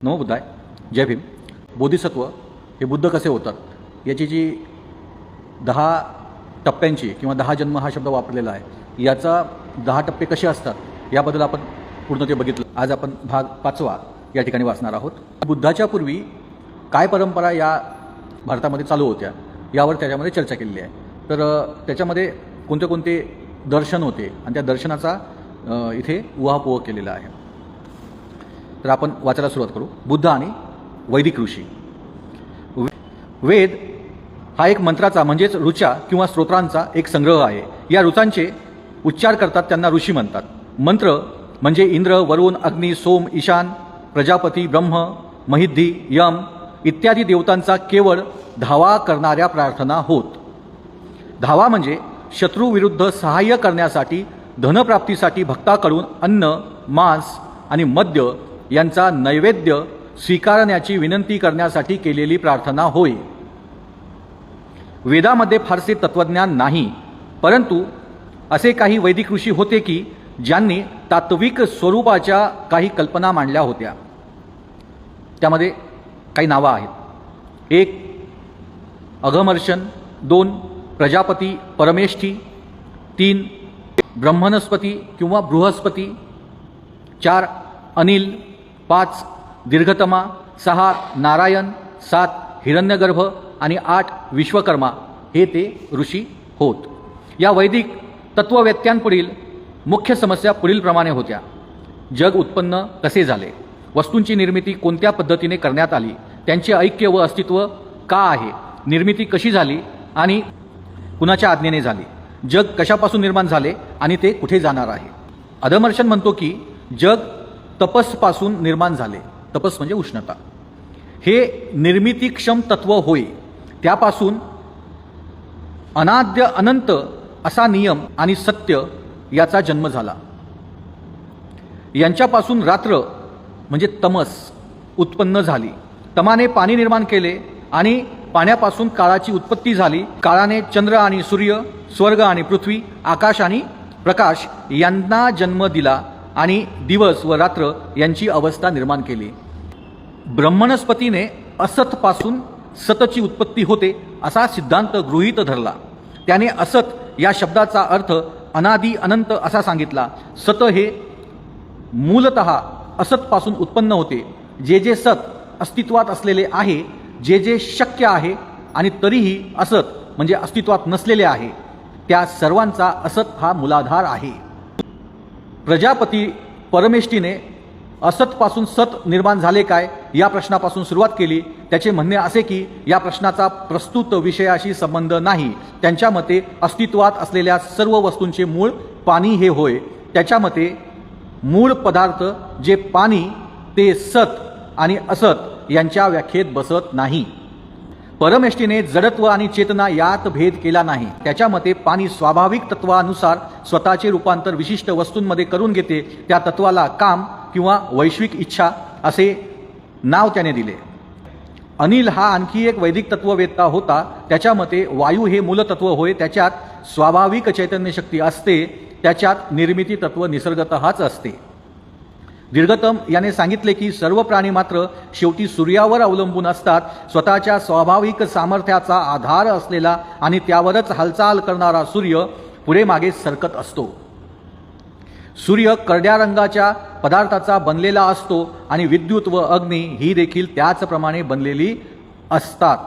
नमो बुद्धाय. जय भीम. बोधिसत्व हे बुद्ध कसे होतात याची जी 10 टप्प्यांची किंवा 10 जन्म हा शब्द वापरलेला आहे, याचा 10 टप्पे कसे असतात याबद्दल आपण पूर्ण ते बघितलं. आज आपण भाग 5वा या ठिकाणी वाचणार आहोत. बुद्धाच्या पूर्वी काय परंपरा या भारतामध्ये चालू होत्या यावर त्याच्यामध्ये चर्चा केलेली आहे. तर त्याच्यामध्ये कोणते कोणते दर्शन होते आणि त्या दर्शनाचा इथे उहापोह केलेला आहे. तर आपण वाचायला सुरुवात करू. बुद्ध आणि वैदिक ऋषी. वेद हा एक मंत्राचा म्हणजेच ऋचा किंवा स्तोत्रांचा एक संग्रह आहे. या ऋचांचे उच्चार करतात त्यांना ऋषी म्हणतात. मंत्र म्हणजे इंद्र, वरुण, अग्नी, सोम, ईशान, प्रजापती, ब्रह्म, महिद्धी, यम इत्यादी देवतांचा केवळ धावा करणाऱ्या प्रार्थना होत. धावा म्हणजे शत्रूविरुद्ध सहाय्य करण्यासाठी धनप्राप्तीसाठी भक्ताकडून अन्न, मांस आणि मद्य यांचा नैवेद्य स्वीकारण्याची विनंती करण्यासाठी केलेली प्रार्थना होय. वेदामध्ये फारसे तत्वज्ञान नाही, परंतु असे काही वैदिक ऋषी होते की ज्यांनी तात्विक स्वरूपाच्या काही कल्पना मांडल्या होत्या. त्यामध्ये काही नावं आहेत. 1 अघमर्षण, 2 प्रजापती परमेष्ठी, 3 ब्रह्मणस्पती किंवा बृहस्पती, 4 अनिल, 5 दीर्घतमा, 6 नारायण, 7 हिरण्यगर्भ आणि 8 विश्वकर्मा हे ते ऋषी होत. या वैदिक तत्ववेत्यांपुढील मुख्य समस्या पुढीलप्रमाणे होत्या. जग उत्पन्न कसे झाले, वस्तूंची निर्मिती कोणत्या पद्धतीने करण्यात आली, त्यांचे ऐक्य व अस्तित्व का आहे, निर्मिती कशी झाली आणि कुणाच्या आज्ञेने झाली, जग कशापासून निर्माण झाले आणि ते कुठे जाणार आहे. अधमर्षण म्हणतो की जग तपसपासून निर्माण झाले. तपस म्हणजे उष्णता. हे निर्मितीक्षम तत्व होय. त्यापासून अनाद्य अनंत असा नियम आणि सत्य याचा जन्म झाला. यांच्यापासून रात्र म्हणजे तमस उत्पन्न झाली. तमाने पाणी निर्माण केले आणि पाण्यापासून काळाची उत्पत्ती झाली. काळाने चंद्र आणि सूर्य, स्वर्ग आणि पृथ्वी, आकाश आणि प्रकाश यांना जन्म दिला आणि दिवस व रात्र यांची अवस्था निर्माण केली. ब्रह्मणस्पतीने असतपासून सतची उत्पत्ती होते असा सिद्धांत गृहीत धरला. त्याने असत या शब्दाचा अर्थ अनादी अनंत असा सांगितला. सत हे मूलतः असतपासून उत्पन्न होते. जे जे सत अस्तित्वात असलेले आहे, जे जे शक्य आहे आणि तरीही असत म्हणजे अस्तित्वात नसलेले आहे, त्या सर्वांचा असत हा मूलाधार आहे. प्रजापती परमेष्ठीने असतपासून सत निर्माण झाले काय या प्रश्नापासून सुरुवात केली. त्याचे म्हणणे असे की या प्रश्नाचा प्रस्तुत विषयाशी संबंध नाही. त्यांच्या मते अस्तित्वात असलेल्या सर्व वस्तूंचे मूळ पाणी हे होय. त्याच्या मते मूळ पदार्थ जे पाणी ते सत आणि असत यांच्या व्याख्येत बसत नाही. परमेष्ठीने जडत्व आणि चेतना यात भेद केला नाही. त्याच्या मते पाणी स्वाभाविक तत्वानुसार स्वतःचे रूपांतर विशिष्ट वस्तूंमध्ये करून घेते. त्या तत्वाला काम किंवा वैश्विक इच्छा असे नाव त्याने दिले. अनिल हा आणखी एक वैदिक तत्ववेत्ता होता. त्याच्या मते वायू हे मूलतत्व होय. त्याच्यात स्वाभाविक चैतन्य शक्ती असते. त्याच्यात निर्मिती तत्व निसर्गतःच असते. दीर्घतम याने सांगितले की सर्व प्राणी मात्र शेवटी सूर्यावर अवलंबून असतात. स्वतःच्या स्वाभाविक सामर्थ्याचा आधार असलेला आणि त्यावरच हालचाल करणारा सूर्य पुढे मागे सरकत असतो. सूर्य करड्या रंगाच्या पदार्थाचा बनलेला असतो आणि विद्युत व अग्नी ही देखील त्याचप्रमाणे बनलेली असतात.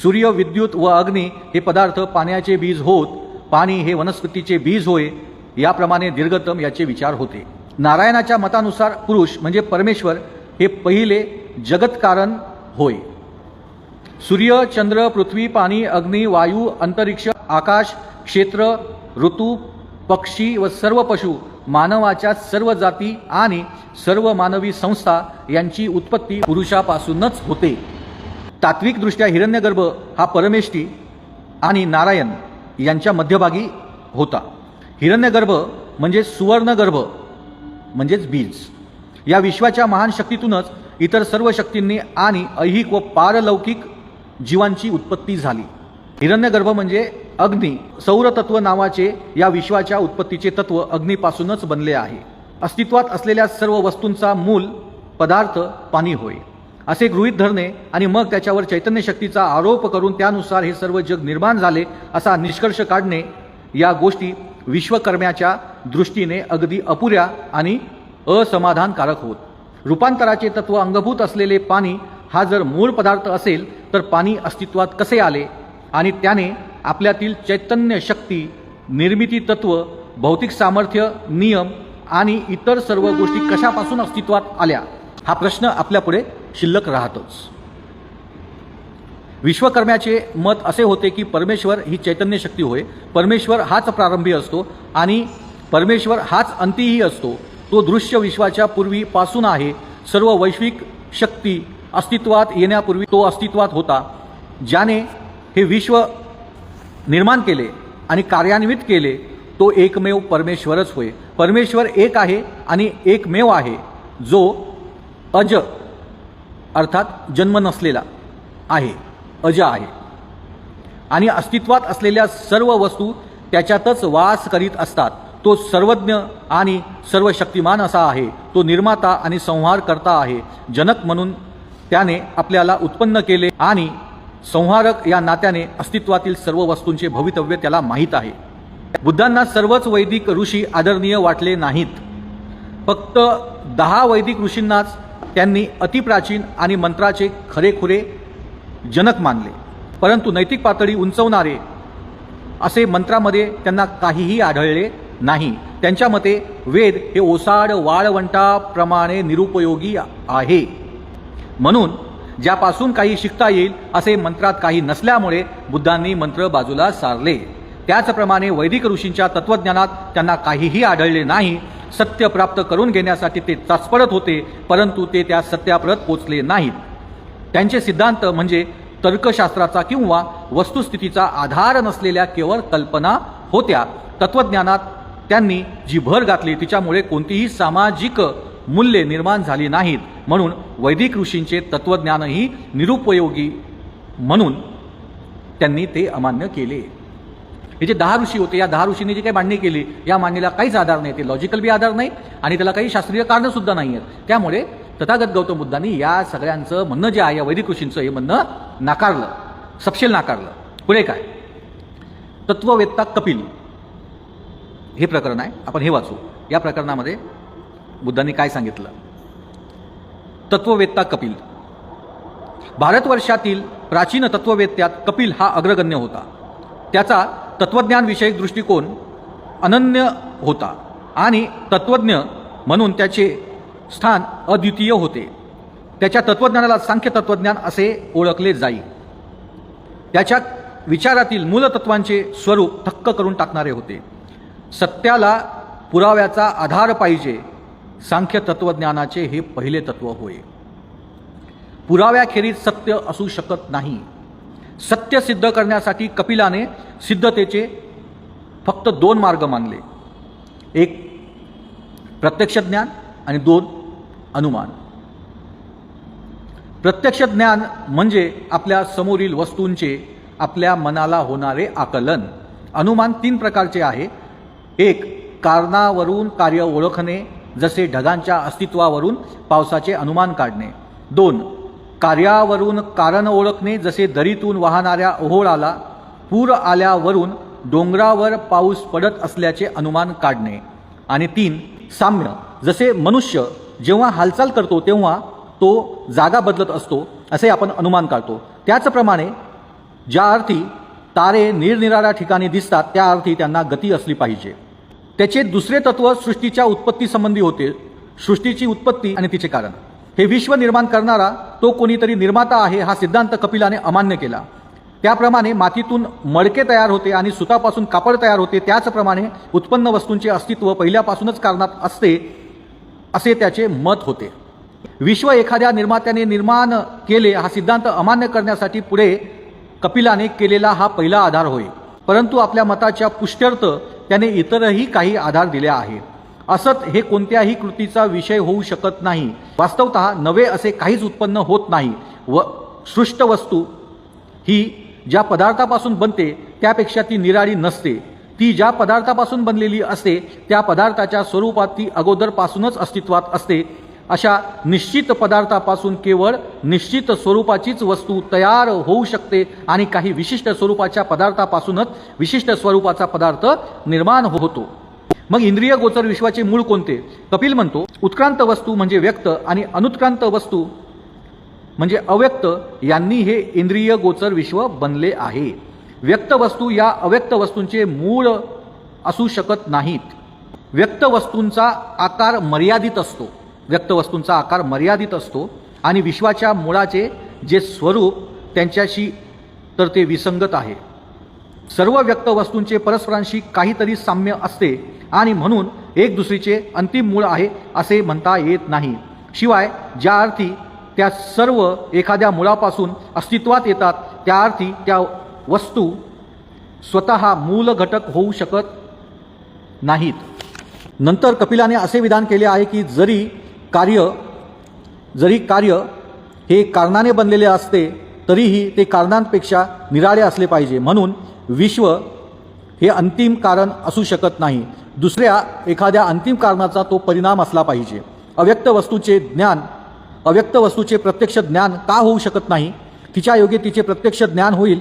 सूर्य, विद्युत व अग्नी हे पदार्थ पाण्याचे बीज होत. पाणी हे वनस्पतीचे बीज होय. याप्रमाणे दीर्घतम याचे विचार होते. नारायणाच्या मतानुसार पुरुष म्हणजे परमेश्वर हे पहिले जगतकारण होय. सूर्य, चंद्र, पृथ्वी, पाणी, अग्नी, वायू, अंतरिक्ष, आकाश, क्षेत्र, ऋतू, पक्षी व सर्व पशु, मानवाच्या सर्व जाती आणि सर्व मानवी संस्था यांची उत्पत्ती पुरुषापासूनच होते. तात्विकदृष्ट्या हिरण्यगर्भ हा परमेष्ठी आणि नारायण यांच्या मध्यभागी होता. हिरण्यगर्भ म्हणजे सुवर्णगर्भ म्हणजेच बीज. या विश्वाच्या महान शक्तीतूनच इतर सर्व शक्तींनी आणि ऐहिक व पारलौकिक जीवांची उत्पत्ती झाली. हिरण्यगर्भ म्हणजे अग्नी. सौरतत्व नावाचे या विश्वाच्या उत्पत्तीचे तत्व अग्नीपासूनच बनले आहे. अस्तित्वात असलेल्या सर्व वस्तूंचा मूल पदार्थ पाणी होय असे गृहीत धरणे आणि मग त्याच्यावर चैतन्य शक्तीचा आरोप करून त्यानुसार हे सर्व जग निर्माण झाले असा निष्कर्ष काढणे, या गोष्टी विश्वकर्म्याच्या दृष्टीने अगदी अपुऱ्या आणि असमाधानकारक होत. रूपांतराचे तत्व अंगभूत असलेले पाणी हा जर मूळ पदार्थ असेल तर पाणी अस्तित्वात कसे आले आणि त्याने आपल्यातील चैतन्य शक्ती, निर्मिती तत्व, भौतिक सामर्थ्य, नियम आणि इतर सर्व गोष्टी कशापासून अस्तित्वात आल्या, हा प्रश्न आपल्यापुढे शिल्लक राहतोच. विश्वकर्म्याचे मत असे होते की परमेश्वर ही चैतन्य शक्ती होय, परमेश्वर हाच प्रारंभी असतो आणि परमेश्वर हाच अंतीही असतो. तो दृश्य विश्वाच्या पूर्वीपासून आहे. सर्व वैश्विक शक्ती अस्तित्वात येण्यापूर्वी तो अस्तित्वात होता. ज्याने हे विश्व निर्माण केले आणि कार्यान्वित केले तो एकमेव परमेश्वरच होय. परमेश्वर एक आहे आणि एकमेव आहे, जो अज अर्थात जन्म नसलेला आहे, अज आहे आणि अस्तित्वात असलेल्या सर्व वस्तू त्याच्यातच वास करीत असतात. तो सर्वज्ञ आणि सर्व शक्तिमान असा आहे. तो निर्माता आणि संहार करता आहे. जनक म्हणून त्याने आपल्याला उत्पन्न केले आणि संहारक या नात्याने अस्तित्वातील सर्व वस्तूंचे भवितव्य त्याला माहीत आहे. बुद्धांना सर्वच वैदिक ऋषी आदरणीय वाटले नाहीत. फक्त 10 वैदिक ऋषींनाच त्यांनी अतिप्राचीन आणि मंत्राचे खरेखुरे जनक मानले. परंतु नैतिक पातळी उंचवणारे असे मंत्रामध्ये त्यांना काहीही आढळले नाही. त्यांच्या मते वेद हे ओसाड वाळवंटाप्रमाणे निरुपयोगी आहे. म्हणून ज्यापासून काही शिकता येईल असे मंत्रात काही नसल्यामुळे बुद्धांनी मंत्र बाजूला सारले. त्याचप्रमाणे वैदिक ऋषींच्या तत्वज्ञानात त्यांना काहीही आढळले नाही. सत्य प्राप्त करून घेण्यासाठी ते चाचपडत होते, परंतु ते त्या सत्याप्रत पोचले नाहीत. त्यांचे सिद्धांत म्हणजे तर्कशास्त्राचा किंवा वस्तुस्थितीचा आधार नसलेल्या केवळ कल्पना होत्या. तत्वज्ञानात त्यांनी जी भर घातली तिच्यामुळे कोणतीही सामाजिक मूल्ये निर्माण झाली नाहीत. म्हणून वैदिक ऋषींचे तत्वज्ञानही निरुपयोगी म्हणून त्यांनी ते अमान्य केले. हे जे 10 ऋषी होते, या 10 ऋषींनी जी काही मांडणी केली या मांडणीला काहीच आधार नाही. ते लॉजिकल बी आधार नाही आणि त्याला काही शास्त्रीय कारणं सुद्धा नाही आहेत. त्यामुळे तथागत गौतम बुद्धांनी या सगळ्यांचं म्हणणं जे आहे, या वैदिक ऋषींचं हे म्हणणं नाकारलं, सपशेल नाकारलं. पुढे काय, तत्ववेत्ता कपिल हे प्रकरण आहे, आपण हे वाचू. या प्रकरणामध्ये बुद्धांनी काय सांगितलं. तत्ववेत्ता कपिल. भारतवर्षातील प्राचीन तत्ववेत्यात कपिल हा अग्रगण्य होता. त्याचा तत्वज्ञानविषयक दृष्टिकोन अनन्य होता आणि तत्वज्ञ म्हणून त्याचे स्थान अद्वितीय होते. त्याच्या तत्वज्ञानाला सांख्य तत्वज्ञान असे ओळखले जाई. त्याच्या विचारातील मूलतत्वांचे स्वरूप थक्क करून टाकणारे होते. सत्याला पुराव्याचा आधार पाहिजे. सांख्य तत्वज्ञानाचे हे पहिले तत्व होय. पुराव्याखेरीज सत्य असू शकत नाही. सत्य सिद्ध करण्यासाठी कपिलाने सिद्धतेचे फक्त 2 मार्ग मानले. एक प्रत्यक्ष ज्ञान आणि 2 अनुमान. प्रत्यक्ष ज्ञान म्हणजे आपल्या समोरील वस्तूंचे आपल्या मनाला होणारे आकलन. अनुमान 3 प्रकारचे आहे. एक, कारणावरून कार्य ओळखणे, जसे ढगांच्या अस्तित्वावरून पावसाचे अनुमान काढणे. 2, कार्यावरून कारण ओळखणे, जसे दरीतून वाहणाऱ्या ओहोळाला पूर आल्यावरून डोंगरावर पाऊस पडत असल्याचे अनुमान काढणे. आणि 3, साम्य, जसे मनुष्य जेव्हा हालचाल करतो तेव्हा तो जागा बदलत असतो असे आपण अनुमान काढतो. त्याचप्रमाणे ज्या अर्थी तारे निरनिराळ्या ठिकाणी दिसतात त्या अर्थी त्यांना गती असली पाहिजे. त्याचे दुसरे तत्व सृष्टीच्या उत्पत्ती संबंधी होते. सृष्टीची उत्पत्ती आणि तिचे कारण. हे विश्व निर्माण करणारा तो कोणीतरी निर्माता आहे हा सिद्धांत कपिलाने अमान्य केला. त्याप्रमाणे मातीतून मडके तयार होते आणि सुतापासून कापड तयार होते, त्याचप्रमाणे उत्पन्न वस्तूंचे अस्तित्व पहिल्यापासूनच कारणात असते असे त्याचे मत होते. विश्व एखाद्या निर्मात्याने निर्माण केले हा सिद्धांत अमान्य करण्यासाठी पुढे कपिलाने केलेला हा पहिला आधार होय. परंतु आपल्या मताच्या पुष्ट्यर्थ त्याने इतरही काही आधार दिले आहे. असत हे कोणत्याही कृतीचा विषय होऊ शकत नाही. वास्तवतः नवे असे काहीच उत्पन्न होत नाही. सृष्ट वस्तू ही ज्या पदार्थापासून बनते त्यापेक्षा ती निराळी नसते. ती ज्या पदार्थापासून बनलेली असते त्या पदार्थाच्या स्वरूपात ती अगोदरपासूनच अस्तित्वात असते. अशा निश्चित पदार्थापासून केवळ निश्चित स्वरूपाचीच वस्तू तयार होऊ शकते आणि काही विशिष्ट स्वरूपाच्या पदार्थापासूनच विशिष्ट स्वरूपाचा पदार्थ निर्माण होतो. मग इंद्रिय गोचर विश्वाचे मूळ कोणते? कपिल म्हणतो, उत्क्रांत वस्तू म्हणजे व्यक्त आणि अनुत्क्रांत वस्तू म्हणजे अव्यक्त यांनी हे इंद्रिय गोचर विश्व बनले आहे. व्यक्त वस्तू या अव्यक्त वस्तूंचे मूळ असू शकत नाहीत. व्यक्त वस्तूंचा आकार मर्यादित असतो. व्यक्त वस्तूंचा आकार मर्यादित असतो आणि विश्वाच्या मुळाचे जे स्वरूप त्यांच्याशी तर ते विसंगत आहे. सर्व व्यक्त वस्तूंचे परस्परांशी काहीतरी साम्य असते आणि म्हणून एक दुसरीचे अंतिम मूळ आहे असे म्हणता येत नाही. शिवाय ज्या अर्थी त्या सर्व एखाद्या मुळापासून अस्तित्वात येतात त्या अर्थी त्या वस्तू स्वतः मूल घटक होऊ शकत नाहीत. नंतर कपिलाने असे विधान केले आहे की जरी कार्य हे कारणाने बनलेले असते तरीही ते कारणांपेक्षा निराळे असले पाहिजे. म्हणून विश्व हे अंतिम कारण असू शकत नाही. दुसऱ्या एखाद्या अंतिम कारणाचा तो परिणाम असला पाहिजे. अव्यक्त वस्तूचे प्रत्यक्ष ज्ञान का होऊ शकत नाही? तिच्या योगे तिचे प्रत्यक्ष ज्ञान होईल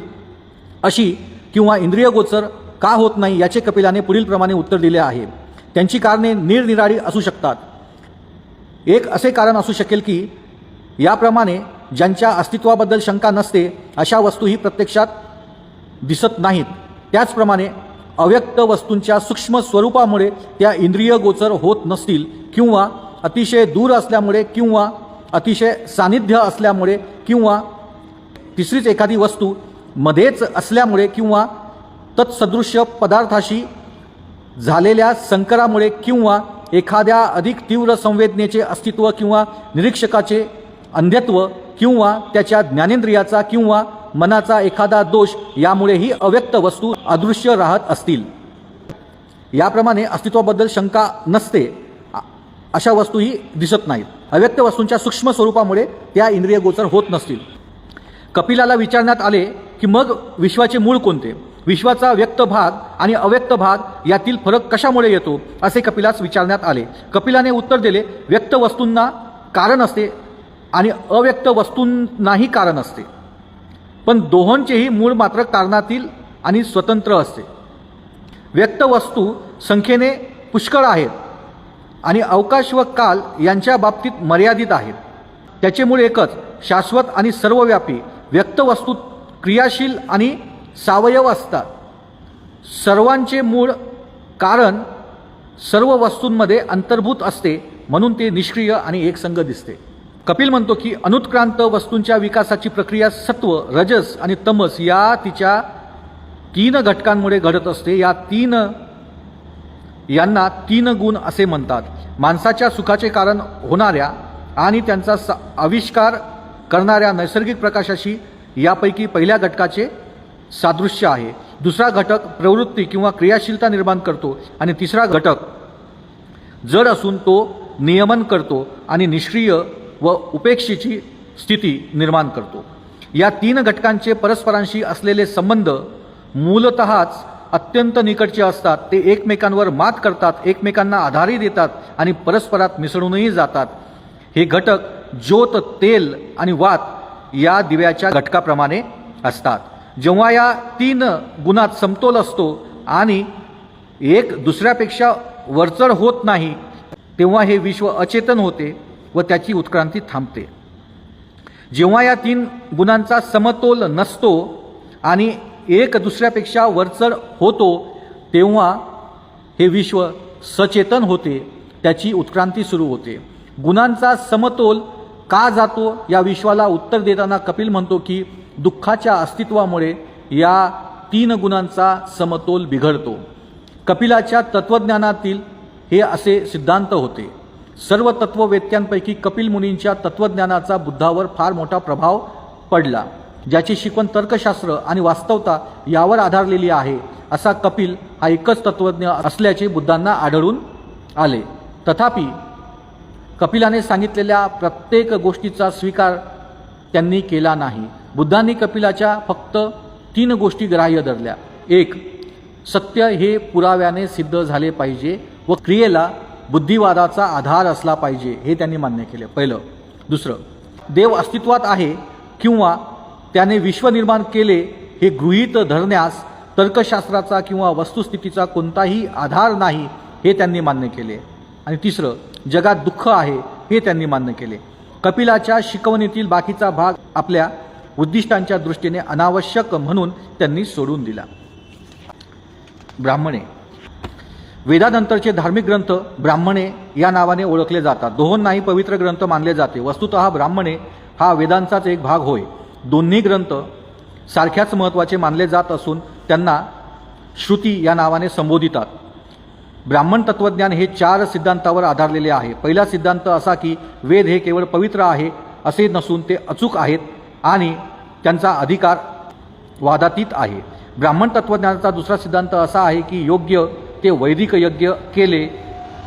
अशी किंवा इंद्रिय गोचर का होत नाही याचे कपिलाने पुढील प्रमाणे उत्तर दिले आहे. त्यांची कारणे निरनिराळी असू शकतात. एक असे कारण असू शकेल की याप्रमाणे ज्यांच्या अस्तित्वाबद्दल शंका नसते अशा वस्तूही प्रत्यक्षात दिसत नाहीत. त्याचप्रमाणे अव्यक्त वस्तूंच्या सूक्ष्म स्वरूपामुळे त्या इंद्रिय गोचर होत नसतील किंवा अतिशय दूर असल्यामुळे किंवा अतिशय सानिध्य असल्यामुळे किंवा तिसरीच एखादी वस्तू मध्येच असल्यामुळे किंवा तत्सदृश्य पदार्थाशी झालेल्या संकरामुळे किंवा एखाद्या अधिक तीव्र संवेदनेचे अस्तित्व किंवा निरीक्षकाचे अंधत्व किंवा त्याच्या ज्ञानेंद्रियाचा किंवा मनाचा एखादा दोष यामुळेही अव्यक्त वस्तू अदृश्य राहत असतील. याप्रमाणे अस्तित्वाबद्दल शंका नसते अशा वस्तूही दिसत नाहीत. अव्यक्त वस्तूंच्या सूक्ष्म स्वरूपामुळे त्या इंद्रिय गोचर होत नसतील. कपिलाला विचारण्यात आले की मग विश्वाचे मूळ कोणते? विश्वाचा व्यक्त भाग आणि अव्यक्त भाग यातील फरक कशामुळे येतो असे कपिलास विचारण्यात आले. कपिलाने उत्तर दिले, व्यक्त वस्तूंना कारण असते आणि अव्यक्त वस्तूंनाही कारण असते, पण दोहोंचेही मूळ मात्र कारणातील आणि स्वतंत्र असते. व्यक्त वस्तू संख्येने पुष्कळ आहेत आणि अवकाश व काल यांच्या बाबतीत मर्यादित आहेत. त्याचे मूळ एकच, शाश्वत आणि सर्वव्यापी. व्यक्त वस्तू क्रियाशील आणि सावयव असतात. सर्वांचे मूळ कारण सर्व वस्तूंमध्ये अंतर्भूत असते, म्हणून ते निष्क्रिय आणि एकसंग दिसते. कपिल म्हणतो की अनुत्क्रांत वस्तूंच्या विकासाची प्रक्रिया सत्व, रजस आणि तमस या तिच्या 3 घटकांमुळे घडत असते. यांना 3 गुण असे म्हणतात. माणसाच्या सुखाचे कारण होणाऱ्या आणि त्यांचा आविष्कार करणाऱ्या नैसर्गिक प्रकाशाशी यापैकी पहिल्या घटकाचे सादृश्य आहे. दुसरा घटक प्रवृत्ती किंवा क्रियाशीलता निर्माण करतो आणि तिसरा घटक जड असून तो नियमन करतो आणि निष्क्रिय व उपेक्षेची स्थिती निर्माण करतो. या 3 घटकांचे परस्परांशी असलेले संबंध मूलतःच अत्यंत निकटचे असतात. ते एकमेकांवर मात करतात, एकमेकांना आधारही देतात आणि परस्परात मिसळूनही जातात. हे घटक ज्योत, तेल आणि वात या दिव्याच्या घटकाप्रमाणे असतात. जेव्हा या 3 गुणात समतोल असतो आणि एक दुसऱ्यापेक्षा वरचढ होत नाही तेव्हा हे विश्व अचेतन होते व त्याची उत्क्रांती थांबते. जेव्हा या 3 गुणांचा समतोल नसतो आणि एक दुसऱ्यापेक्षा वरचढ होतो तेव्हा हे विश्व सचेतन होते, त्याची उत्क्रांती सुरू होते. गुणांचा समतोल का जातो या विश्वाला उत्तर देताना कपिल म्हणतो की दुःखाच्या अस्तित्वामुळे या 3 गुणांचा समतोल बिघडतो. कपिलाच्या तत्वज्ञानातील हे असे सिद्धांत होते. सर्व तत्ववेत्यांपैकी कपिल मुनींच्या तत्वज्ञानाचा बुद्धावर फार मोठा प्रभाव पडला, ज्याची शिकवण तर्कशास्त्र आणि वास्तवता यावर आधारलेली आहे. असा कपिल हा एकच तत्वज्ञ असल्याचे बुद्धांना आढळून आले. तथापि कपिलाने सांगितलेल्या प्रत्येक गोष्टीचा स्वीकार त्यांनी केला नाही. बुद्धांनी कपिलाच्या फक्त 3 गोष्टी ग्राह्य धरल्या. 1. सत्य हे पुराव्याने सिद्ध झाले पाहिजे व क्रियेला बुद्धिवादाचा आधार असला पाहिजे हे त्यांनी मान्य केले पहिलं. दुसरं, देव अस्तित्वात आहे किंवा त्याने विश्व निर्माण केले हे गृहीत धरण्यास तर्कशास्त्राचा किंवा वस्तुस्थितीचा कोणताही आधार नाही हे त्यांनी मान्य केले. आणि तिसरं, जगात दुःख आहे हे त्यांनी मान्य केले. कपिलाच्या शिकवणीतील बाकीचा भाग आपल्या उद्दिष्टांच्या दृष्टीने अनावश्यक म्हणून त्यांनी सोडून दिला. ब्राह्मणे. वेदानंतरचे धार्मिक ग्रंथ ब्राह्मणे या नावाने ओळखले जातात. दोहोंनाही पवित्र ग्रंथ मानले जाते. वस्तुतः ब्राह्मणे हा वेदांचाच एक भाग होय. दोन्ही ग्रंथ सारख्याच महत्त्वाचे मानले जात असून त्यांना श्रुती या नावाने संबोधितात. ब्राह्मण तत्वज्ञान हे 4 सिद्धांतावर आधारलेले आहे. पहिला सिद्धांत असा की वेद हे केवळ पवित्र आहे असे नसून ते अचूक आहेत आणि त्यांचा अधिकार वादातीत आहे. ब्राह्मण तत्वज्ञानाचा दुसरा सिद्धांत असा आहे की योग्य ते वैदिक यज्ञ केले,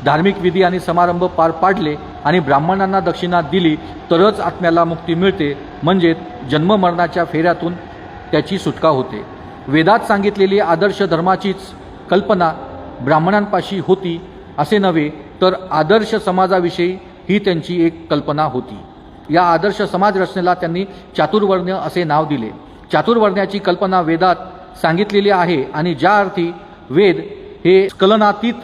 धार्मिक विधी आणि समारंभ पार पाडले आणि ब्राह्मणांना दक्षिणा दिली तरच आत्म्याला मुक्ती मिळते, म्हणजे जन्ममरणाच्या फेऱ्यातून त्याची सुटका होते. वेदात सांगितलेली आदर्श धर्माचीच कल्पना ब्राह्मणांपाशी होती असे नव्हे, तर आदर्श समाजाविषयी ही त्यांची एक कल्पना होती. या आदर्श समाज रचनेला त्यांनी चातुर्वर्ण्य असे नाव दिले. चातुर्वर्ण्याची कल्पना वेदात सांगितलेली आहे आणि ज्या अर्थी वेद हे स्खलनातीत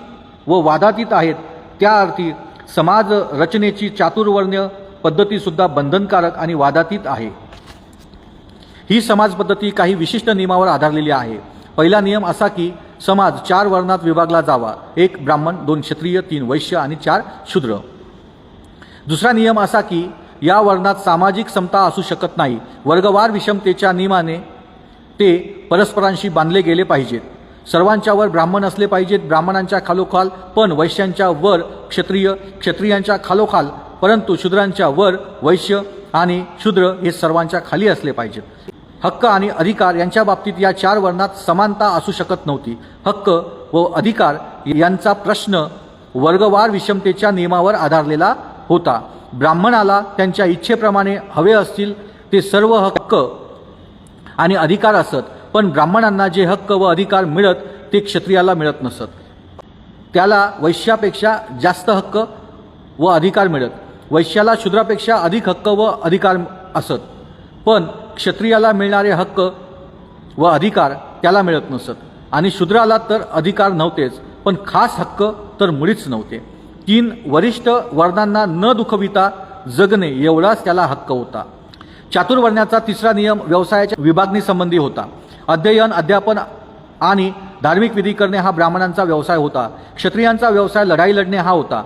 व वादातीत आहेत, त्या अर्थी समाज रचनेची चातुर्वर्ण्य पद्धतीसुद्धा बंधनकारक आणि वादातीत आहे. ही समाज पद्धती काही विशिष्ट नियमावर आधारलेली आहे. पहिला नियम असा की समाज 4 वर्णात विभागला जावा. 1 ब्राह्मण, 2 क्षत्रिय, 3 वैश्य आणि 4 शूद्र. दुसरा नियम असा की या वर्णात सामाजिक समता असू शकत नाही. वर्गवार विषमतेच्या नियमाने ते परस्परांशी बांधले गेले पाहिजेत. सर्वांच्या वर ब्राह्मण असले पाहिजेत, ब्राह्मणांच्या खालोखाल पण वैश्यांच्या वर क्षत्रिय, क्षत्रियांच्या खालोखाल परंतु शूद्रांच्या वर वैश्य आणि शूद्र हे सर्वांच्या खाली असले पाहिजेत. हक्क आणि अधिकार यांच्या बाबतीत या 4 वर्णात समानता असू शकत नव्हती. हक्क व अधिकार यांचा प्रश्न वर्गवार विषमतेच्या नियमावर आधारलेला होता. ब्राह्मणाला त्यांच्या इच्छेप्रमाणे हवे असतील ते सर्व हक्क आणि अधिकार असत, पण ब्राह्मणांना जे हक्क व अधिकार मिळत ते क्षत्रियाला मिळत नसत. त्याला वैश्यापेक्षा जास्त हक्क व अधिकार मिळत. वैश्याला शूद्रापेक्षा अधिक हक्क व अधिकार असत, पण क्षत्रियाला मिळणारे हक्क व अधिकार त्याला मिळत नसत. आणि शूद्राला तर अधिकार नव्हतेच, पण खास हक्क तर मुळीच नव्हते. 3 वरिष्ठ वर्णांना न दुखविता जगणे एवढाच त्याला हक्क होता. चातुर्वर्ण्याचा तिसरा नियम व्यवसायाच्या विभागणी संबंधी होता. अध्ययन, अध्यापन आणि धार्मिक विधी करणे हा ब्राह्मणांचा व्यवसाय होता. क्षत्रियांचा व्यवसाय लढाई लढणे हा होता.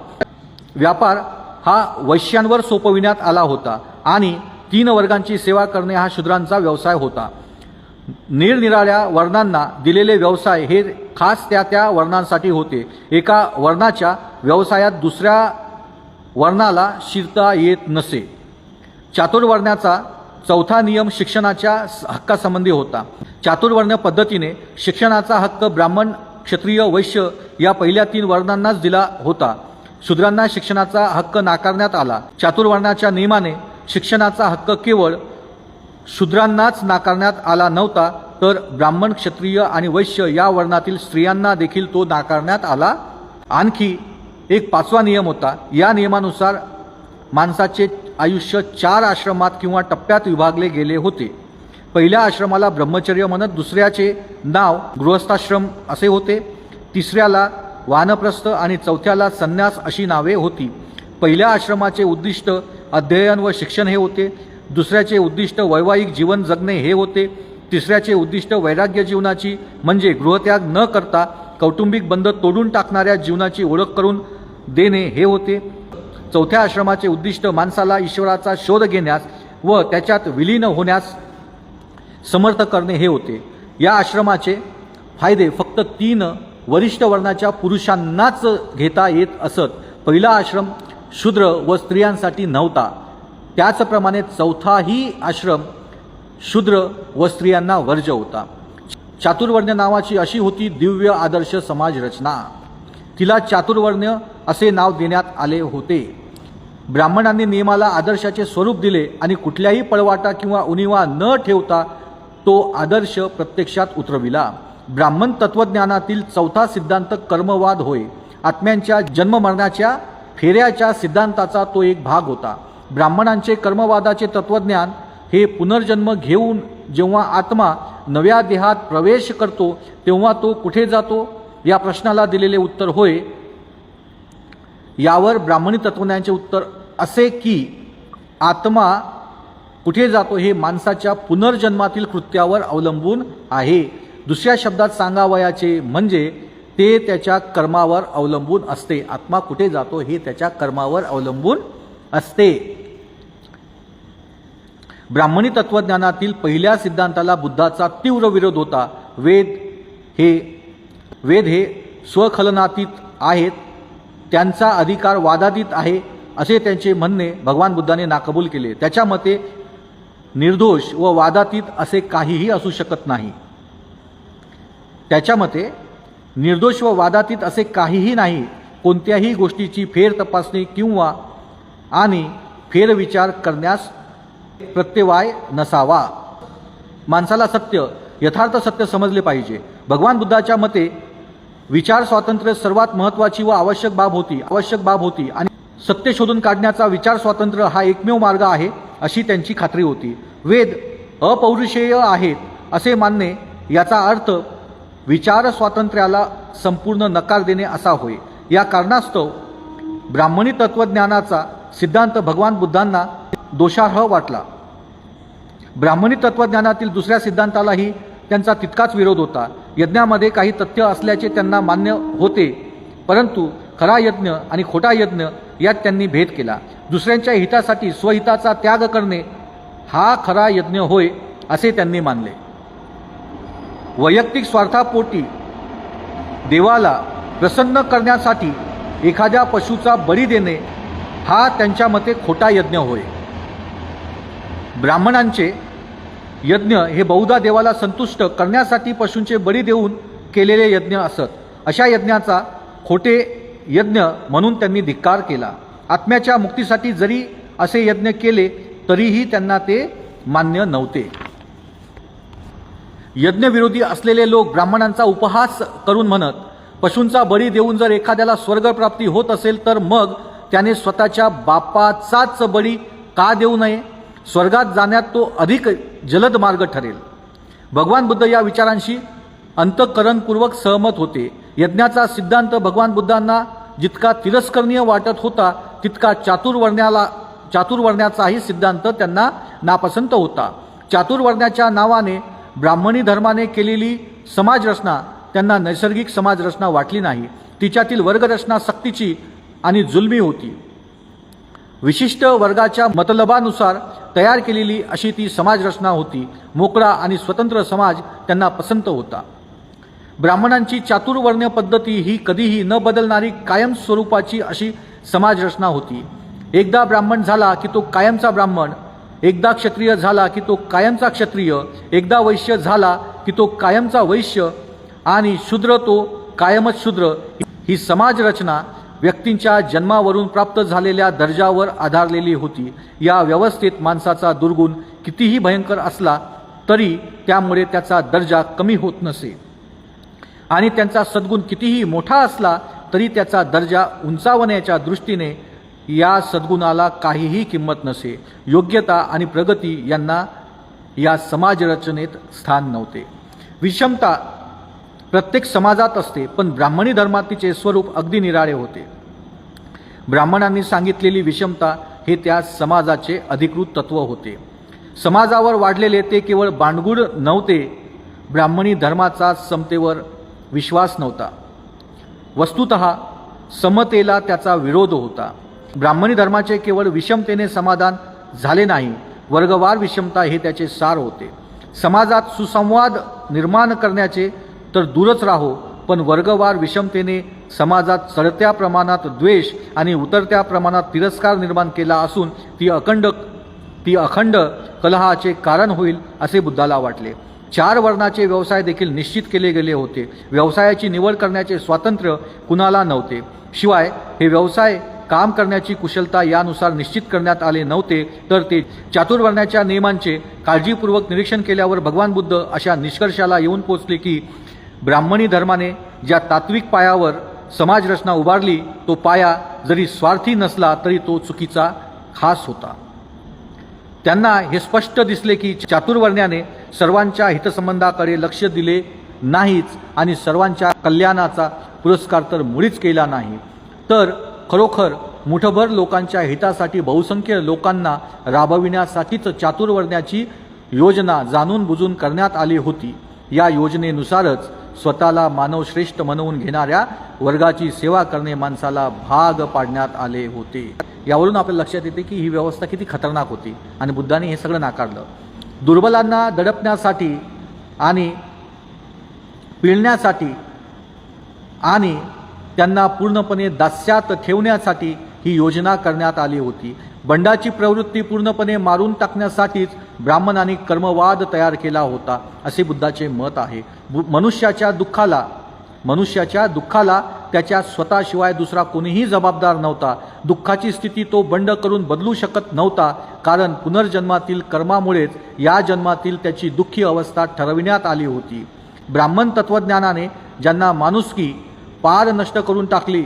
व्यापार हा वैश्यांवर सोपविण्यात आला होता आणि 3 वर्गांची सेवा करणे हा शूद्रांचा व्यवसाय होता. निरनिराळ्या वर्णांना दिलेले व्यवसाय हे खास त्या वर्णांसाठी होते. एका वर्णाच्या व्यवसायात दुसऱ्या वर्णाला शिरता येत नसे. चातुर्वर्ण्याचा चौथा नियम शिक्षणाच्या हक्कासंबंधी होता. चातुर्वर्ण पद्धतीने शिक्षणाचा हक्क ब्राह्मण, क्षत्रिय, वैश्य या पहिल्या 3 वर्णांनाच दिला होता. शूद्रांना शिक्षणाचा हक्क नाकारण्यात आला. चातुर्वर्णाच्या नियमाने शिक्षणाचा हक्क केवळ शूद्रांनाच नाकारण्यात आला नव्हता, तर ब्राह्मण, क्षत्रिय आणि वैश्य या वर्णातील स्त्रियांना देखील तो नाकारण्यात आला. आणखी एक 5वा नियम होता. या नियमानुसार माणसाचे आयुष्य 4 आश्रमात किंवा टप्प्यात विभागले गेले होते. पहिल्या आश्रमाला ब्रह्मचर्य म्हणत, दुसऱ्याचे नाव गृहस्थाश्रम असे होते, तिसऱ्याला वानप्रस्थ आणि चौथ्याला संन्यास अशी नावे होती. पहिल्या आश्रमाचे उद्दिष्ट अध्ययन व शिक्षण हे होते. दुसऱ्याचे उद्दिष्ट वैवाहिक जीवन जगणे हे होते. तिसऱ्याचे उद्दिष्ट वैराग्य जीवनाची म्हणजे गृहत्याग न करता कौटुंबिक बंध तोडून टाकणाऱ्या जीवनाची ओळख करून देणे हे होते. चौथ्या आश्रमाचे उद्दिष्ट माणसाला ईश्वराचा शोध घेण्यास व त्याच्यात विलीन होण्यास समर्थ करणे हे होते. या आश्रमाचे फायदे फक्त 3 वरिष्ठ वर्णाच्या पुरुषांनाच घेता येत असत. पहिला आश्रम शूद्र व स्त्रियांसाठी नव्हता. त्याचप्रमाणे चौथाही आश्रम शूद्र व स्त्रियांना वर्ज्य होता. चातुर्वर्ण्य नावाची अशी होती दिव्य आदर्श समाज रचना. तिला चातुर्वर्ण्य असे नाव देण्यात आले होते. ब्राह्मणांनी नियमाला आदर्शाचे स्वरूप दिले आणि कुठल्याही पळवाटा किंवा उणिवा न ठेवता तो आदर्श प्रत्यक्षात उतरविला. ब्राह्मण तत्वज्ञानातील चौथा सिद्धांत कर्मवाद होय. आत्म्यांच्या जन्ममरणाच्या फेऱ्याच्या सिद्धांताचा तो एक भाग होता. ब्राह्मणांचे कर्मवादाचे तत्वज्ञान हे पुनर्जन्म घेऊन जेव्हा आत्मा नव्या देहात प्रवेश करतो तेव्हा तो कुठे जातो या प्रश्नाला दिलेले उत्तर होय. यावर ब्राह्मणी तत्वज्ञानाचे उत्तर असे की आत्मा कुठे जातो हे माणसाच्या पुनर्जन्मातील कृत्यावर अवलंबून आहे. दुसऱ्या शब्दात सांगावयाचे म्हणजे ते त्याच्या कर्मावर अवलंबून असते. आत्मा कुठे जातो हे त्याच्या कर्मावर अवलंबून असते. ब्राह्मणी तत्वज्ञानातील पहिल्या सिद्धांताला बुद्धाचा तीव्र विरोध होता. वेद हे स्वखलनातीत आहेत, त्यांचा अधिकार वादातीत आहे असे त्यांचे म्हणणे भगवान बुद्धाने नाकबूल केले. त्याच्या मते निर्दोष व वादातीत असे काहीही असू शकत नाही. त्याच्या मते निर्दोष व वादातीत असे काहीही नाही. कोणत्याही गोष्टीची फेर तपासणी किंवा आणि फेरविचार करण्यास प्रत्यवाय नसावा. माणसाला सत्य यथार्थ सत्य समजले पाहिजे. भगवान बुद्धाच्या मते विचार स्वातंत्र्य सर्वात महत्त्वाची व आवश्यक बाब होती आणि सत्य शोधून काढण्याचा विचार स्वातंत्र्य हा एकमेव मार्ग आहे अशी त्यांची खात्री होती. वेद अपौरुषेय आहेत असे मानणे याचा अर्थ विचार स्वातंत्र्याला संपूर्ण नकार देणे असा होय. या कारणास्तव ब्राह्मणी तत्वज्ञानाचा सिद्धांत भगवान बुद्धांना दोषार्ह वाटला. ब्राह्मणी तत्वज्ञानातील दुसऱ्या सिद्धांतालाही त्यांचा तितकाच विरोध होता. यज्ञामध्ये काही तथ्य असल्याचे त्यांना मान्य होते, परंतु खरा यज्ञ आणि खोटा यज्ञ यात त्यांनी भेद केला. दुसऱ्यांच्या हितासाठी स्वहिताचा त्याग करणे हा खरा यज्ञ होय असे त्यांनी मानले. वैयक्तिक स्वार्थापोटी देवाला प्रसन्न करण्यासाठी एखाद्या पशुचा बळी देणे हा त्यांच्या मते खोटा यज्ञ होय. ब्राह्मणांचे यज्ञ हे बहुधा देवाला संतुष्ट करण्यासाठी पशूंचे बळी देऊन केलेले यज्ञ असत. अशा यज्ञाचा खोटे यज्ञ म्हणून त्यांनी धिक्कार केला. आत्म्याच्या मुक्तीसाठी जरी असे यज्ञ केले तरीही त्यांना ते मान्य नव्हते. यज्ञविरोधी असलेले लोक ब्राह्मणांचा उपहास करून म्हणत, पशूंचा बळी देऊन जर एखाद्याला स्वर्गप्राप्ती होत असेल तर मग त्याने स्वतःच्या बापाचाच बळी का देऊ नये? स्वर्गात जाण्यात तो अधिक जलद मार्ग ठरेल. भगवान बुद्ध या विचारांशी अंतःकरणपूर्वक सहमत होते. यज्ञाचा सिद्धांत भगवान बुद्धांना जितका तिरस्करणीय वाटत होता तितका चातुर्वर्ण्याचाही सिद्धांत त्यांना नापसंत होता. चातुर्वर्ण्याच्या नावाने ब्राह्मणी धर्माने केलेली समाजरचना त्यांना नैसर्गिक समाजरचना वाटली नाही. तिच्यातील वर्गरचना सक्तीची आणि जुलमी होती. विशिष्ट वर्गाच्या मतलबानुसार तयार केलेली अशी ती समाजरचना होती. मोकळा आणि स्वतंत्र समाज त्यांना पसंत होता. ब्राह्मणांची चातुर्वर्ण्य पद्धती ही कधीही न बदलणारी कायम स्वरूपाची अशी समाजरचना होती. एकदा ब्राह्मण झाला की तो कायमचा ब्राह्मण, एकदा क्षत्रिय झाला की तो कायमचा क्षत्रिय, एकदा वैश्य झाला की तो कायमचा वैश्य आणि शूद्र तो कायमच शूद्र. ही समाजरचना व्यक्तींच्या जन्मावरून प्राप्त झालेल्या दर्जावर आधारलेली होती. या व्यवस्थेत माणसाचा दुर्गुण कितीही भयंकर असला तरी त्यामुळे त्याचा दर्जा कमी होत नसे आणि त्यांचा सद्गुण कितीही मोठा असला तरी त्याचा दर्जा उंचावण्याच्या दृष्टीने या सद्गुणाला काहीही किंमत नसे. योग्यता आणि प्रगती यांना या समाजरचनेत स्थान नव्हते. विषमता प्रत्येक समाजात असते, पण ब्राह्मणी धर्मात तिचे स्वरूप अगदी निराळे होते. ब्राह्मणांनी सांगितलेली विषमता हे त्या समाजाचे अधिकृत तत्व होते. समाजावर वाढलेले ते केवळ बांडगुळ नव्हते. ब्राह्मणी धर्माचा समतेवर विश्वास नव्हता. वस्तुतः समतेला त्याचा विरोध होता. ब्राह्मणी धर्माचे केवळ विषमतेने समाधान झाले नाही, वर्गवार विषमता हे त्याचे सार होते. समाजात सुसंवाद निर्माण करण्याचे तर दूरच राहो, पण वर्गवार विषमतेने समाजात चढत्या प्रमाणात द्वेष आणि उतरत्या प्रमाणात तिरस्कार निर्माण केला असून ती अखंड कलहाचे कारण होईल असे बुद्धाला वाटले. 4 वर्णाचे व्यवसाय देखील निश्चित केले गेले होते. व्यवसायाची निवड करण्याचे स्वातंत्र्य कुणाला नव्हते. शिवाय हे व्यवसाय काम करण्याची कुशलता यानुसार निश्चित करण्यात आले नव्हते, तर ते चातुर्वर्ण्याच्या नियमांचे काळजीपूर्वक निरीक्षण केल्यावर भगवान बुद्ध अशा निष्कर्षाला येऊन पोचले की ब्राह्मणी धर्माने ज्या तात्विक पायावर समाजरचना उभारली तो पाया जरी स्वार्थी नसला तरी तो चुकीचा खास होता. त्यांना हे स्पष्ट दिसले की चातुर्वर्ण्याने सर्वांच्या हितसंबंधाकडे लक्ष दिले नाहीच आणि सर्वांच्या कल्याणाचा पुरस्कार तर मुळीच केला नाही, तर खरोखर मुठभर लोकांच्या हितासाठी बहुसंख्य लोकांना राबविण्यासाठीच चातुर्वर्ण्याची योजना जाणून बुजून करण्यात आली होती. या योजनेनुसारच स्वतःला मानवश्रेष्ठ म्हणवून घेणाऱ्या वर्गाची सेवा करणे माणसाला भाग पाडण्यात आले होते. यावरून आपल्या लक्षात येते की ही व्यवस्था किती खतरनाक होती आणि बुद्धाने हे सगळं नाकारलं. दुर्बलांना दडपण्यासाठी आणि पिळण्यासाठी आणि त्यांना पूर्णपणे दास्यात ठेवण्यासाठी ही योजना करण्यात आली होती. बंडाची प्रवृत्ती पूर्णपणे मारून टाकण्यासाठीच ब्राह्मणांनी कर्मवाद तयार केला होता असे बुद्धाचे मत आहे. मनुष्याच्या दुःखाला त्याच्या स्वतःशिवाय दुसरा कोणीही जबाबदार नव्हता. दुःखाची स्थिती तो बंड करून बदलू शकत नव्हता, कारण पुनर्जन्मातील कर्मामुळेच या जन्मातील त्याची दुःखी अवस्था ठरविण्यात आली होती. ब्राह्मण तत्वज्ञानाने ज्यांना माणुसकी पार नष्ट करून टाकली,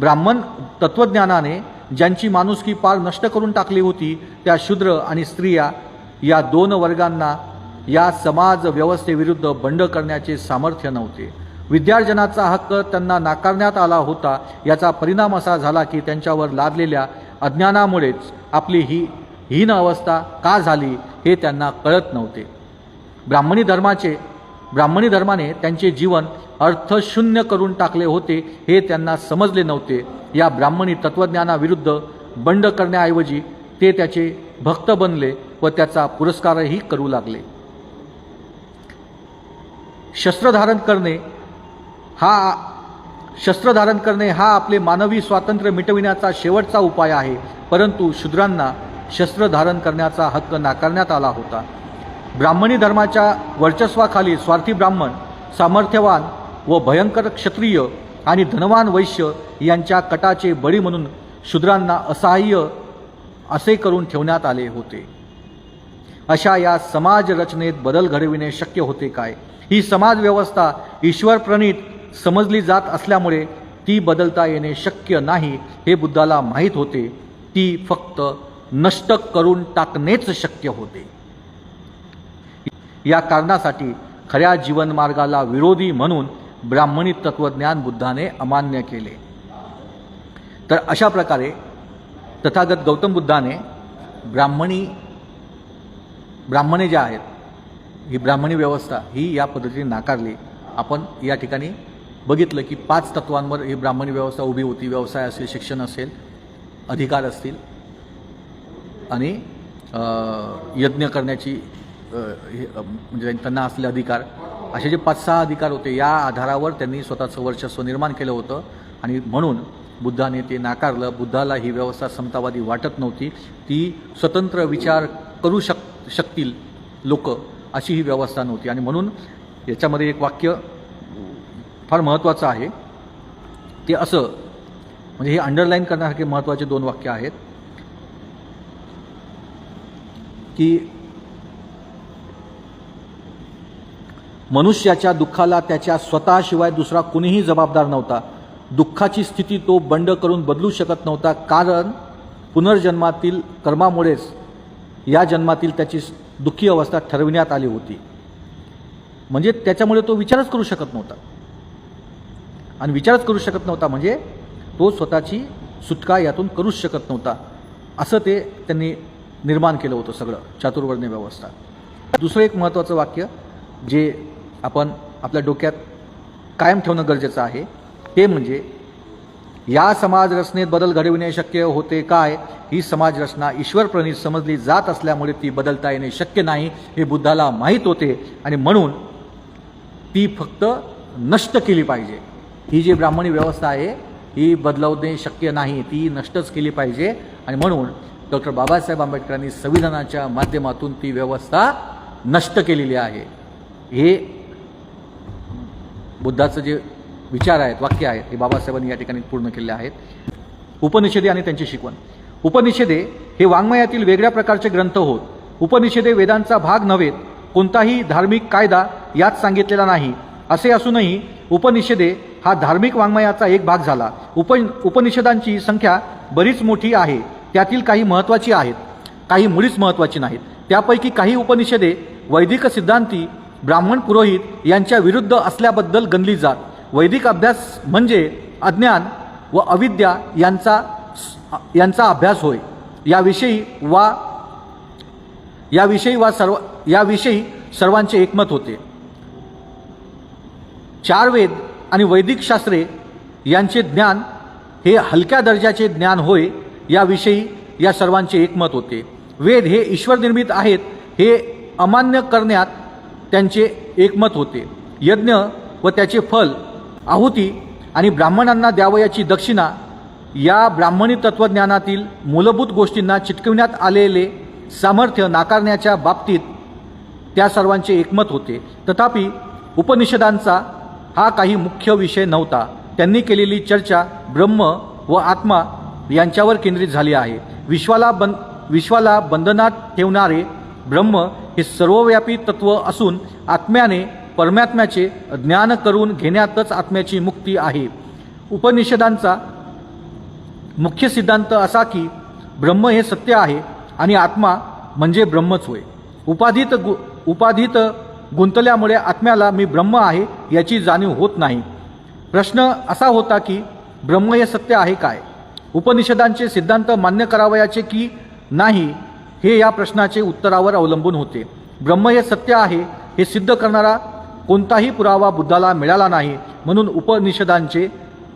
ब्राह्मण तत्वज्ञानाने ज्यांची माणुसकी पार नष्ट करून टाकली होती त्या शूद्र आणि स्त्रिया या दोन वर्गांना या समाज व्यवस्थेविरुद्ध बंड करण्याचे सामर्थ्य नव्हते. विद्यार्जनाचा हक्क त्यांना नाकारण्यात आला होता. याचा परिणाम असा झाला की त्यांच्यावर लादलेल्या अज्ञानामुळेच आपली ही हीन अवस्था का झाली हे त्यांना कळत नव्हते. ब्राह्मणी धर्माने त्यांचे जीवन अर्थशून्य करून टाकले होते हे त्यांना समजले नव्हते. या ब्राह्मणी तत्वज्ञानाविरुद्ध बंड करण्याऐवजी ते त्याचे भक्त बनले व त्याचा पुरस्कारही करू लागले. शस्त्र धारण करणे हा आपले मानवी स्वातंत्र्य मिटविण्याचा शेवटचा उपाय आहे, परंतु शूद्रांना शस्त्र धारण करण्याचा हक्क नाकारण्यात आला होता. ब्राह्मणी धर्माच्या वर्चस्वाखाली स्वार्थी ब्राह्मण, सामर्थ्यवान व भयंकर क्षत्रिय आणि धनवान वैश्य यांच्या कटाचे बळी म्हणून शूद्रांना असहाय्य असे करून ठेवण्यात आले होते. अशा या समाज रचनेत बदल घडविणे शक्य होते काय? ही समाज व्यवस्था ईश्वर प्रणीत समजली जात असल्यामुळे ती बदलता येणे शक्य नाही हे बुद्धाला माहीत होते. ती फक्त नष्ट करून टाकणेच शक्य होते. या कारणासाठी खऱ्या जीवनमार्गाला विरोधी म्हणून ब्राह्मणी तत्वज्ञान बुद्धाने अमान्य केले. तर अशा प्रकारे तथागत गौतम बुद्धाने ब्राह्मणे ज्या आहेत, ही ब्राह्मणी व्यवस्था ही या पद्धतीने नाकारली. आपण या ठिकाणी बघितलं की 5 तत्वांवर ही ब्राह्मणी व्यवस्था उभी होती. व्यवसाय असेल, शिक्षण असेल, अधिकार असतील आणि यज्ञ करण्याची म्हणजे त्यांना असलेले अधिकार, असे जे 5-6 अधिकार होते या आधारावर त्यांनी स्वतःचं वर्चस्व निर्माण केलं होतं आणि म्हणून बुद्धाने ते नाकारलं. बुद्धाला ही व्यवस्था समतावादी वाटत नव्हती. ती स्वतंत्र विचार करू शकतील लोक अशी ही व्यवस्था नव्हती. आणि म्हणून याच्यामध्ये एक वाक्य फार महत्त्वाचं आहे. ते असं म्हणजे हे अंडरलाईन करण्यासारखे महत्त्वाचे 2 वाक्य आहेत की मनुष्याच्या दुःखाला त्याच्या स्वतःशिवाय दुसरा कुणीही जबाबदार नव्हता. दुःखाची स्थिती तो बंड करून बदलू शकत नव्हता, कारण पुनर्जन्मातील कर्मामुळेच या जन्मातील त्याची दुःखी अवस्था ठरविण्यात आली होती. म्हणजे त्याच्यामुळे तो विचारच करू शकत नव्हता आणि विचारच करू शकत नव्हता म्हणजे तो स्वतःची सुटका यातून करूच शकत नव्हता. असं ते त्यांनी निर्माण केलं होतं सगळं चातुर्वर्ण्य व्यवस्था. दुसरं एक महत्त्वाचं वाक्य जे आपण आपल्या डोक्यात कायम ठेवणं गरजेचं आहे ते म्हणजे या समाज रचनेत बदल घडविणे शक्य होते काय? ही समाज रचना ईश्वर प्रणीत समजली जात असल्यामुळे ती बदलता येणे शक्य नाही हे बुद्धाला माहीत होते आणि म्हणून ती फक्त नष्ट केली पाहिजे. ही जी ब्राह्मणी व्यवस्था आहे ही बदलवणे शक्य नाही, ती नष्टच केली पाहिजे. आणि म्हणून डॉक्टर बाबासाहेब आंबेडकरांनी संविधानाच्या माध्यमातून ती व्यवस्था नष्ट केलेली आहे. हे बुद्धाचं जे विचार आहेत, वाक्य आहेत, हे बाबासाहेबांनी या ठिकाणी पूर्ण केले आहेत. उपनिषदे आणि त्यांची शिकवण. उपनिषदे हे वाङ्मयातील वेगळ्या प्रकारचे ग्रंथ होत. उपनिषदे वेदांचा भाग नव्हेत. कोणताही धार्मिक कायदा यात सांगितलेला नाही. असे असूनही उपनिषदे हा धार्मिक वाङ्मयाचा एक भाग झाला. उपनिषदांची संख्या बरीच मोठी आहे. त्यातील काही महत्त्वाची आहेत, काही मुळीच महत्त्वाची नाहीत. त्यापैकी काही उपनिषदे वैदिक सिद्धांती ब्राह्मण पुरोहित यांच्या विरुद्ध असल्याबद्दल गणली जात. वैदिक अभ्यास म्हणजे अज्ञान व अविद्या यांचा अभ्यास होय. याविषयी सर्वांचे एकमत होते. 4 वेद आणि वैदिक शास्त्रे यांचे ज्ञान हे हलक्या दर्जाचे ज्ञान होय, याविषयी या सर्वांचे एकमत होते. वेद हे ईश्वर निर्मित आहेत हे अमान्य करण्यात त्यांचे एकमत होते. यज्ञ व त्याचे फल, आहुती आणि ब्राह्मणांना द्यावयाची दक्षिणा या ब्राह्मणी तत्त्वज्ञानातील मूलभूत गोष्टींना चिटकविण्यात आलेले सामर्थ्य नाकारण्याच्या बाबतीत त्या सर्वांचे एकमत होते. तथापि उपनिषदांचा हा काही मुख्य विषय नव्हता. त्यांनी केलेली चर्चा ब्रह्म व आत्मा यांच्यावर केंद्रित झाली आहे. विश्वाला बंधनात ठेवणारे ब्रह्म हे सर्वव्यापी तत्व असून आत्म्याने परमात्म्याचे ज्ञान करून घेण्यातच आत्म्याची मुक्ती आहे. उपनिषदांचा मुख्य सिद्धांत असा की ब्रह्म हे सत्य आहे आणि आत्मा म्हणजे ब्रह्मच होय. उपाधीत गुंतल्यामुळे आत्म्याला मी ब्रह्म आहे याची जाणीव होत नाही. प्रश्न असा होता की ब्रह्म हे सत्य आहे काय? उपनिषदांचे सिद्धांत मान्य करावयाचे की नाही हे या प्रश्नाचे उत्तरावर अवलंबून होते. ब्रह्म हे सत्य आहे हे सिद्ध करणारा कोणताही पुरावा बुद्धाला मिळाला नाही, म्हणून उपनिषदांचे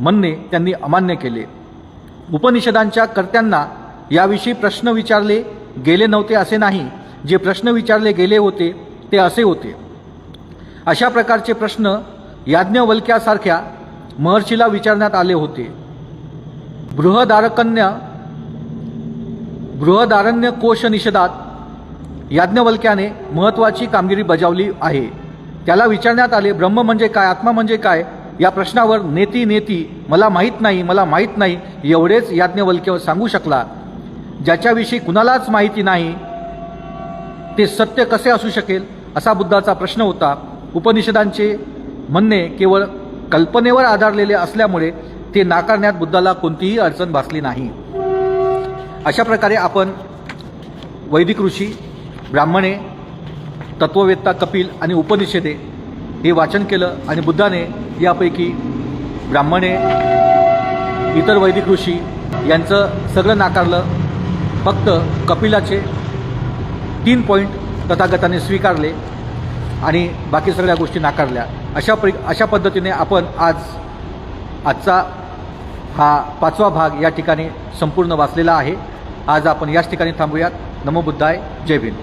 म्हणणे त्यांनी अमान्य केले. उपनिषदांच्या कर्त्यांना याविषयी प्रश्न विचारले गेले नव्हते असे नाही. जे प्रश्न विचारले गेले होते ते असे होते. अशा प्रकारचे प्रश्न याज्ञवल्क्यासारख्या महर्षीला विचारण्यात आले होते. बृहदारण्य कोश निषेधात याज्ञवल्क्याने महत्त्वाची कामगिरी बजावली आहे. त्याला विचारण्यात आले, ब्रह्म म्हणजे काय, आत्मा म्हणजे काय? या प्रश्नावर नेती मला माहीत नाही एवढेच याज्ञवल्क्य सांगू शकला. ज्याच्याविषयी कुणालाच माहिती नाही ते सत्य कसे असू शकेल असा बुद्धाचा प्रश्न होता. उपनिषदांचे म्हणणे केवळ कल्पनेवर आधारलेले असल्यामुळे ते नाकारण्यात बुद्धाला कोणतीही अडचण भासली नाही. अशा प्रकारे आपण वैदिक ऋषी, ब्राह्मणे, तत्ववेत्ता कपिल आणि उपनिषदे हे वाचन केलं आणि बुद्धाने यापैकी ब्राह्मणे, इतर वैदिक ऋषी यांचं सगळं नाकारलं. फक्त कपिलाचे 3 पॉईंट तथागताने स्वीकारले आणि बाकी सगळ्या गोष्टी नाकारल्या. अशा पद्धतीने आपण आजचा हा 5वा भाग या ठिकाणी संपूर्ण वाचलेला आहे. आज आपण याच ठिकाणी थांबूयात. नमो बुद्धाय. जय भीम.